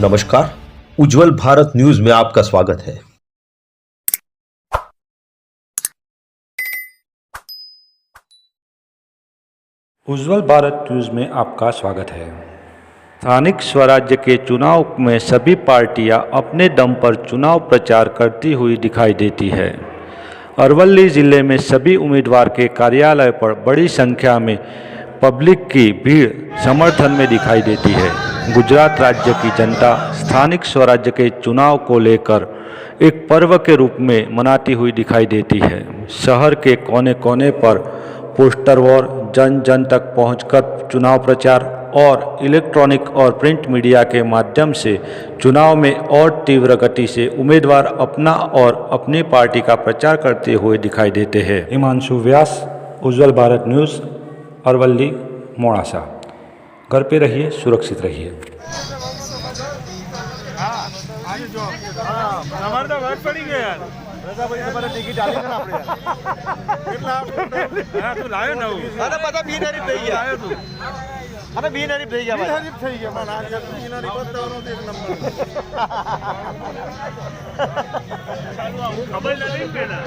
नमस्कार, उज्जवल भारत न्यूज में आपका स्वागत है। उज्जवल भारत न्यूज में आपका स्वागत है। स्थानिक स्वराज्य के चुनाव में सभी पार्टियां अपने दम पर चुनाव प्रचार करती हुई दिखाई देती है। अरवली जिले में सभी उम्मीदवार के कार्यालय पर बड़ी संख्या में पब्लिक की भीड़ समर्थन में दिखाई देती है। गुजरात राज्य की जनता स्थानिक स्वराज्य के चुनाव को लेकर एक पर्व के रूप में मनाती हुई दिखाई देती है। शहर के कोने कोने पर पोस्टर वॉर, जन जन तक पहुंचकर चुनाव प्रचार और इलेक्ट्रॉनिक और प्रिंट मीडिया के माध्यम से चुनाव में और तीव्र गति से उम्मीदवार अपना और अपनी पार्टी का प्रचार करते हुए दिखाई देते हैं। हिमांशु व्यास, उज्जवल भारत न्यूज़, अरवली, मोड़ासा। घर पे रहिए, सुरक्षित रहिए। हमारे तो घर पड़ी गया यार। रजा भाई तुम्हारे टिकट डाली ना आपने यार। हां तू लायो ना। अरे पता भी नहीं થઈ ગયા। लायो तू। अरे भी नहीं થઈ ગયા भाई। भी થઈ ગયા પણ આ જતું भी नहीं બતાવવાનો એક નંબર। ખબર નથી પેલા